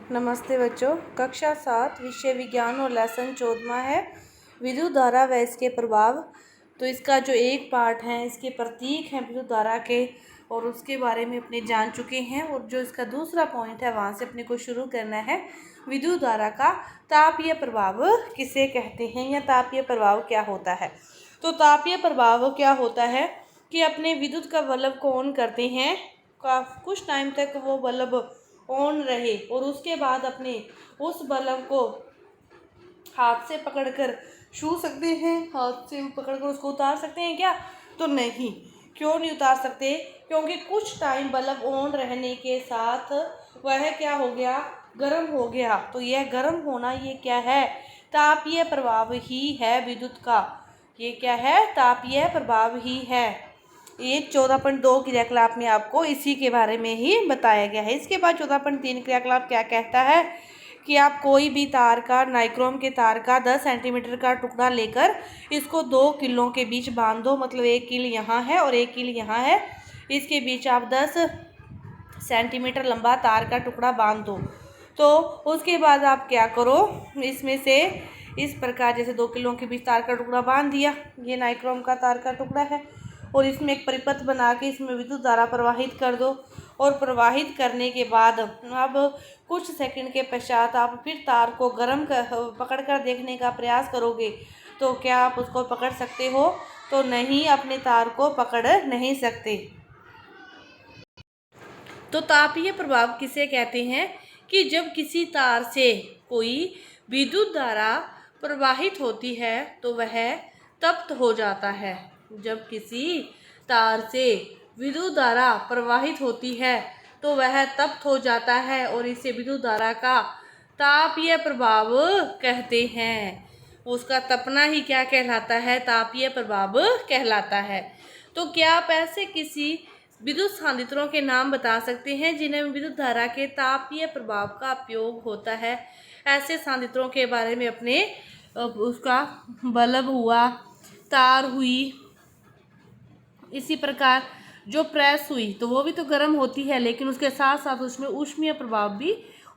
नमस्ते बच्चों। कक्षा 7 विषय विज्ञान और लेसन 14वां है विद्युत धारा व इसके प्रभाव। तो इसका जो एक पार्ट है इसके प्रतीक हैं विद्युत धारा के और उसके बारे में अपने जान चुके हैं। और जो इसका दूसरा पॉइंट है वहाँ से अपने को शुरू करना है। विद्युत धारा का तापीय प्रभाव किसे कहते हैं या तापीय प्रभाव क्या होता है। तो तापीय प्रभाव क्या होता है कि अपने विद्युत का बल्ब को ऑन करते हैं, कुछ टाइम तक वो बल्ब ऑन रहे और उसके बाद अपने उस बल्ब को हाथ से पकड़कर छू सकते हैं, हाथ से पकड़कर उसको उतार सकते हैं क्या? तो नहीं। क्यों नहीं उतार सकते? क्योंकि कुछ टाइम बल्ब ऑन रहने के साथ वह क्या हो गया? गर्म हो गया। तो यह गर्म होना ये क्या है? तापीय प्रभाव ही है विद्युत का। ये क्या है? तापीय प्रभाव ही है। ये 14.2 क्रियाकलाप में आपको इसी के बारे में ही बताया गया है। इसके बाद 14.3 क्रियाकलाप क्या कहता है कि आप कोई भी तार का, नाइक्रोम के तार का 10 सेंटीमीटर का टुकड़ा लेकर इसको 2 किलों के बीच बांध दो। मतलब 1 कील यहाँ है और 1 कील यहाँ है, इसके बीच आप 10 सेंटीमीटर लंबा तार का टुकड़ा बांध दो। तो उसके बाद आप क्या करो, इसमें से इस प्रकार जैसे 2 किलों के बीच तार का टुकड़ा बांध दिया, ये नाइक्रोम का तार का टुकड़ा है और इसमें एक परिपथ बना के इसमें विद्युत धारा प्रवाहित कर दो। और प्रवाहित करने के बाद अब कुछ सेकंड के पश्चात आप फिर तार को पकड़ कर देखने का प्रयास करोगे। तो क्या आप उसको पकड़ सकते हो? तो नहीं, अपने तार को पकड़ नहीं सकते। तो तापीय प्रभाव किसे कहते हैं कि जब किसी तार से कोई विद्युत धारा प्रवाहित होती है तो वह तप्त हो जाता है। जब किसी तार से विद्युत धारा प्रवाहित होती है तो वह तप्त हो जाता है और इसे विद्युत धारा का तापीय प्रभाव कहते हैं। उसका तपना ही क्या कहलाता है? तापीय प्रभाव कहलाता है। तो क्या आप ऐसे किसी विद्युत सांद्रित्रों के नाम बता सकते हैं जिन्हें विद्युत धारा के तापीय प्रभाव का उपयोग होता है? ऐसे सांद्रित्रों के बारे में अपने उसका बल्ब हुआ, तार हुई, इसी प्रकार जो प्रेस हुई तो वो भी तो गर्म होती है, लेकिन उसके साथ साथ उसमें ऊष्मीय प्रभाव भी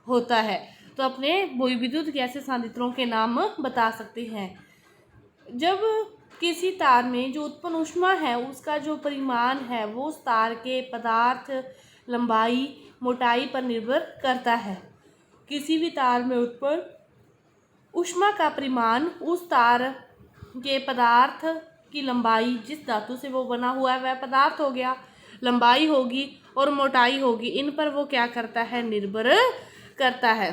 होता है। तो अपने विद्युत के ऐसे सांद्रित्रों के नाम बता सकते हैं। जब किसी तार में जो उत्पन्न ऊष्मा है उसका जो परिमाण है वो उस तार के पदार्थ, लंबाई, मोटाई पर निर्भर करता है। किसी भी तार में उत्पन्न ऊष्मा का परिमाण उस तार के पदार्थ की लंबाई, जिस धातु से वो बना हुआ है वह पदार्थ हो गया, लंबाई होगी और मोटाई होगी, इन पर वो क्या करता है? निर्भर करता है।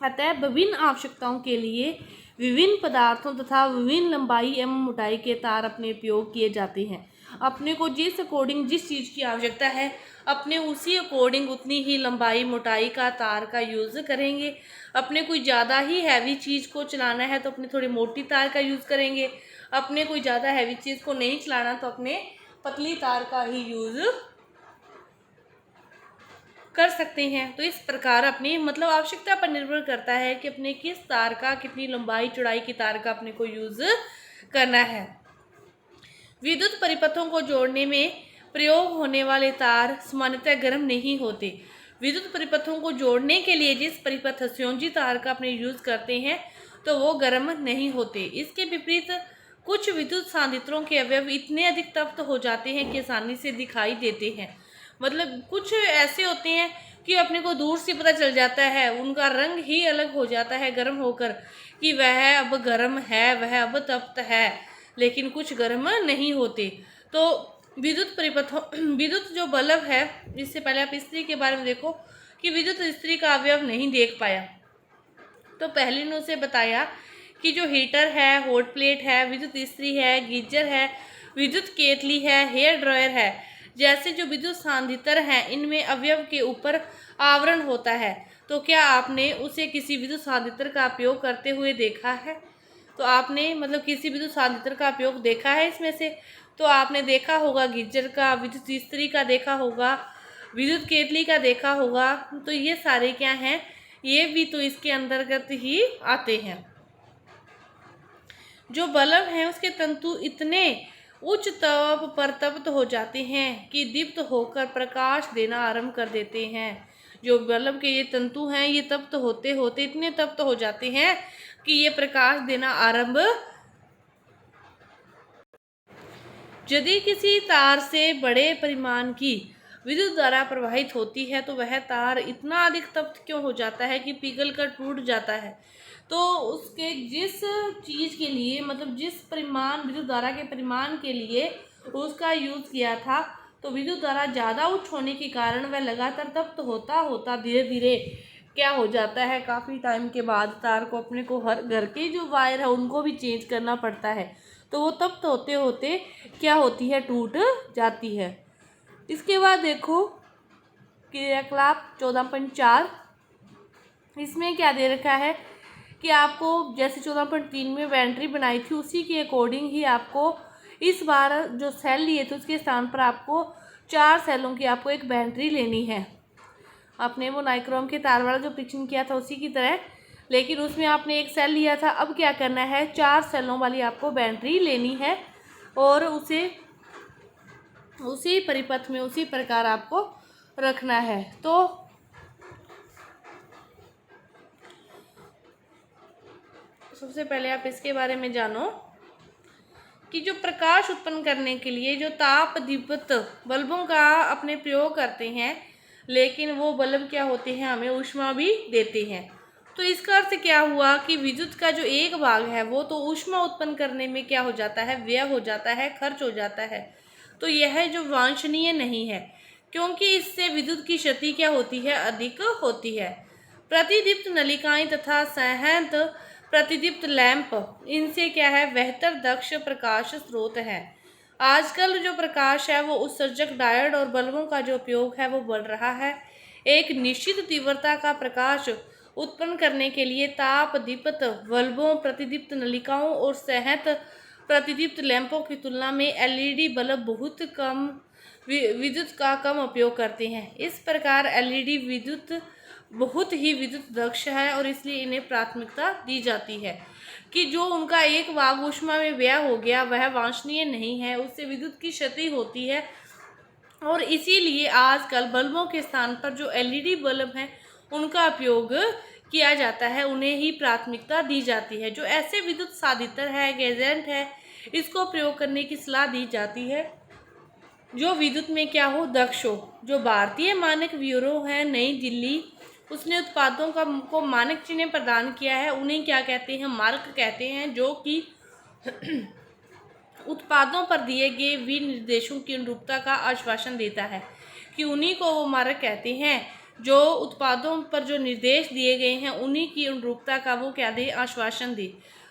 अतः विभिन्न आवश्यकताओं के लिए विभिन्न पदार्थों तथा विभिन्न लंबाई एवं मोटाई के तार अपने उपयोग किए जाते हैं। अपने को जिस अकॉर्डिंग जिस चीज़ की आवश्यकता है अपने उसी अकॉर्डिंग उतनी ही लंबाई मोटाई का तार का यूज़ करेंगे। अपने कोई ज़्यादा ही हैवी चीज़ को चलाना है तो अपने थोड़ी मोटी तार का यूज़ करेंगे। अपने कोई ज़्यादा हैवी चीज़ को नहीं चलाना तो अपने पतली तार का ही यूज़ कर सकते हैं। तो इस प्रकार अपनी आवश्यकता पर निर्भर करता है कि अपने किस तार का, कितनी लंबाई चौड़ाई की तार का अपने को यूज़ करना है। विद्युत परिपथों को जोड़ने में प्रयोग होने वाले तार सामान्यतः गर्म नहीं होते। विद्युत परिपथों को जोड़ने के लिए जिस परिपथ संयोजी तार का अपने यूज़ करते हैं तो वो गर्म नहीं होते। इसके विपरीत कुछ विद्युत सांद्रित्रों के अवयव इतने अधिक तप्त हो जाते हैं कि आसानी से दिखाई देते हैं। कुछ ऐसे होते हैं कि अपने को दूर से पता चल जाता है, उनका रंग ही अलग हो जाता है गर्म होकर कि वह अब गर्म है, वह अब तप्त है, लेकिन कुछ गर्म नहीं होते। तो विद्युत जो बल्ब है, इससे पहले आप इस्त्री के बारे में देखो कि विद्युत इस्त्री का अवयव नहीं देख पाया। तो पहले ने उसे बताया कि जो हीटर है, हॉट प्लेट है, विद्युत इस्त्री है, गीजर है, विद्युत केतली है, हेयर ड्रायर है, जैसे जो विद्युत सांद्रित्र हैं इनमें अवयव के ऊपर आवरण होता है। तो क्या आपने उसे किसी विद्युत सांद्रित्र का उपयोग करते हुए देखा है? तो आपने किसी विद्युत सांद्रित्र का उपयोग देखा है इसमें से? तो आपने देखा होगा गीजर का, विद्युत इस्त्री का देखा होगा, विद्युत केतली का देखा होगा। तो ये सारे क्या हैं? ये भी तो इसके अंतर्गत ही आते हैं। जो बल्ब हैं उसके तंतु इतने उच्च ताप पर तप्त हो जाते हैं कि दीप्त होकर प्रकाश देना आरंभ कर देते हैं। जो बल्ब के ये तंतु हैं ये तप्त होते होते इतने तप्त हो जाते हैं कि ये प्रकाश देना आरंभ। यदि किसी तार से बड़े परिमाण की विद्युत धारा प्रवाहित होती है तो वह तार इतना अधिक तप्त क्यों हो जाता है कि पिघल कर टूट जाता है। तो उसके जिस चीज़ के लिए मतलब जिस परिमाण विद्युत धारा के परिमाण के लिए उसका यूज़ किया था, तो विद्युत धारा ज़्यादा उच्च होने के कारण वह लगातार तप्त होता होता धीरे धीरे क्या हो जाता है, काफ़ी टाइम के बाद तार को अपने को हर घर के जो वायर है उनको भी चेंज करना पड़ता है। तो वो तप्त होते होते क्या होती है, टूट जाती है। इसके बाद देखो क्रियाकलाप 14.4, इसमें क्या दे रखा है कि आपको जैसे 14.3 में बैटरी बनाई थी उसी के अकॉर्डिंग ही आपको इस बार जो सेल लिए थे उसके स्थान पर आपको 4 सेलों की आपको एक बैटरी लेनी है। आपने वो नाइक्रोम के तार वाला जो परीक्षण किया था उसी की तरह, लेकिन उसमें आपने एक सेल लिया था। अब क्या करना है, 4 सेलों वाली आपको बैटरी लेनी है और उसे उसी परिपथ में उसी प्रकार आपको रखना है। तो सबसे पहले आप इसके बारे में जानो कि जो प्रकाश उत्पन्न करने के लिए जो ताप दीप्त बल्बों का अपने प्रयोग करते हैं, लेकिन वो बल्ब क्या होते हैं, हमें ऊष्मा भी देते हैं। तो इसका अर्थ क्या हुआ कि विद्युत का जो एक भाग है वो तो ऊष्मा उत्पन्न करने में क्या हो जाता है, व्यय हो जाता है, खर्च हो जाता है। तो यह जो वांछनीय नहीं है, क्योंकि इससे विद्युत की क्षति क्या होती है, अधिक होती है। प्रतिदीप्त नलिकाएं तथा संहत प्रतिदीप्त लैंप, इनसे क्या है, बेहतर दक्ष प्रकाश स्रोत है। आजकल जो प्रकाश है वो उत्सर्जक डायोड और बल्बों का जो उपयोग है वो बढ़ रहा है। एक निश्चित तीव्रता का प्रकाश उत्पन्न करने के लिए ताप दीप्त बल्बों, प्रतिदीप्त नलिकाओं और सहत प्रतिदीप्त लैंपों की तुलना में एलईडी बल्ब बहुत कम विद्युत का कम उपयोग करते हैं। इस प्रकार एलईडी विद्युत बहुत ही विद्युत दक्ष है और इसलिए इन्हें प्राथमिकता दी जाती है। कि जो उनका एक भाग ऊष्मा में व्यय हो गया वह वांछनीय नहीं है, उससे विद्युत की क्षति होती है और इसीलिए आजकल बल्बों के स्थान पर जो एलईडी बल्ब हैं उनका उपयोग किया जाता है, उन्हें ही प्राथमिकता दी जाती है। जो ऐसे विद्युत साधितर है, गैजेंट है, इसको प्रयोग करने की सलाह दी जाती है जो विद्युत में क्या हो, दक्ष हो। जो भारतीय मानक ब्यूरो है नई दिल्ली, उसने उत्पादों को मानक चिन्ह प्रदान किया है, उन्हें क्या कहते हैं, मार्क कहते हैं, जो कि उत्पादों पर दिए गए विनिर्देशों की अनुरूपता का आश्वासन देता है। कि उन्हीं को वो मार्क कहते हैं जो उत्पादों पर जो निर्देश दिए गए हैं उन्हीं की अनुरूपता का वो क्या दे, आश्वासन दे।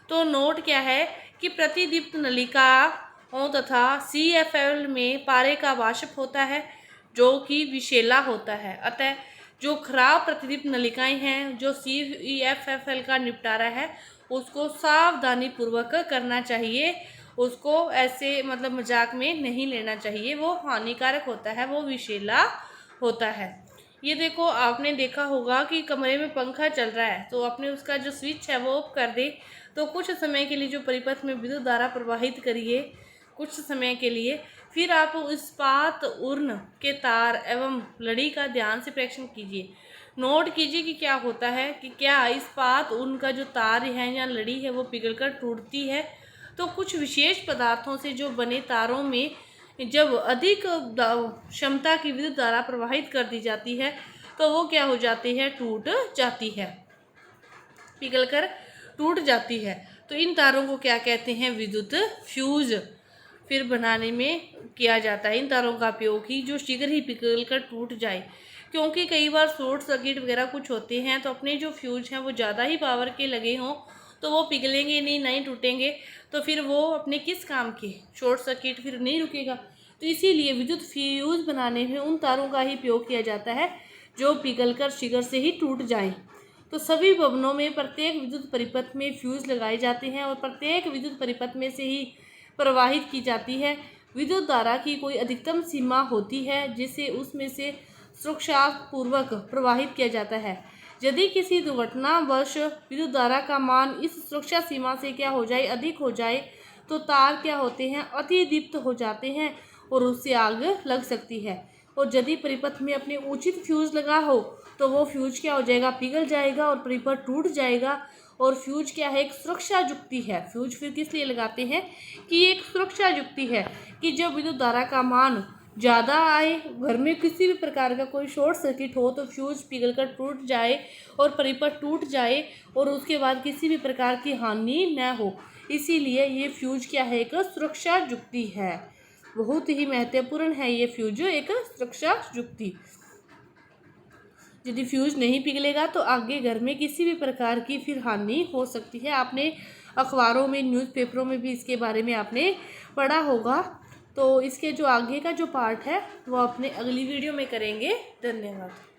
तो नोट क्या है कि प्रतिदीप्त नलिकाओं तथा CFL में पारे का वाष्प होता है जो कि विषैला होता है। अतः जो खराब प्रतिदीप्त नलिकाएं हैं, जो CFL का निपटारा है उसको सावधानी पूर्वक करना चाहिए, उसको ऐसे मतलब मजाक में नहीं लेना चाहिए, वो हानिकारक होता है, वो विषैला होता है। ये देखो आपने देखा होगा कि कमरे में पंखा चल रहा है तो आपने उसका जो स्विच है वो ऑफ कर दे, तो कुछ समय के लिए जो परिपथ में विद्युत धारा प्रवाहित करिए कुछ समय के लिए, फिर आप इस्पात उर्न के तार एवं लड़ी का ध्यान से परीक्षण कीजिए। नोट कीजिए कि क्या होता है कि क्या इस्पात उर्न का जो तार है या लड़ी है वो पिघलकर टूटती है। तो कुछ विशेष पदार्थों से जो बने तारों में जब अधिक क्षमता की विद्युत धारा प्रवाहित कर दी जाती है तो वो क्या हो जाती है, टूट जाती है, पिघलकर टूट जाती है। तो इन तारों को क्या कहते हैं, विद्युत फ्यूज फिर बनाने में किया जाता है। इन तारों का उपयोग ही जो शीघ्र ही पिघलकर टूट जाए, क्योंकि कई बार शॉर्ट सर्किट वगैरह कुछ होते हैं तो अपने जो फ्यूज हैं वो ज़्यादा ही पावर के लगे हों तो वो पिघलेंगे नहीं टूटेंगे, तो फिर वो अपने किस काम के, शॉर्ट सर्किट फिर नहीं रुकेगा। तो इसीलिए विद्युत फ्यूज बनाने में उन तारों का ही उपयोग किया जाता है जो पिघलकर शीघ्र से ही टूट जाए। तो सभी भवनों में प्रत्येक विद्युत परिपथ में फ्यूज लगाए जाते हैं और प्रत्येक विद्युत परिपथ में से ही प्रवाहित की जाती है। विद्युत धारा की कोई अधिकतम सीमा होती है जिसे उसमें से सुरक्षापूर्वक प्रवाहित किया जाता है। यदि किसी दुर्घटनावश विद्युत धारा का मान इस सुरक्षा सीमा से क्या हो जाए, अधिक हो जाए, तो तार क्या होते हैं, अतिदीप्त हो जाते हैं और उससे आग लग सकती है। और यदि परिपथ में अपने उचित फ्यूज लगा हो तो वो फ्यूज क्या हो जाएगा, पिघल जाएगा और परिपथ टूट जाएगा। और फ्यूज क्या है, एक सुरक्षा युक्ति है। फ्यूज फिर किस लिए लगाते हैं कि ये एक सुरक्षा युक्ति है कि जब विद्युत धारा का मान ज़्यादा आए, घर में किसी भी प्रकार का कोई शॉर्ट सर्किट हो तो फ्यूज पिघलकर टूट जाए और परिपथ टूट जाए और उसके बाद किसी भी प्रकार की हानि न हो। इसीलिए ये फ्यूज क्या है, एक सुरक्षा युक्ति है। बहुत ही महत्वपूर्ण है ये फ्यूज, एक सुरक्षा युक्ति। यदि फ्यूज नहीं पिघलेगा तो आगे घर में किसी भी प्रकार की फिर हानि हो सकती है। आपने अखबारों में, न्यूज़पेपरों में भी इसके बारे में आपने पढ़ा होगा। तो इसके जो आगे का जो पार्ट है वो अपने अगली वीडियो में करेंगे। धन्यवाद।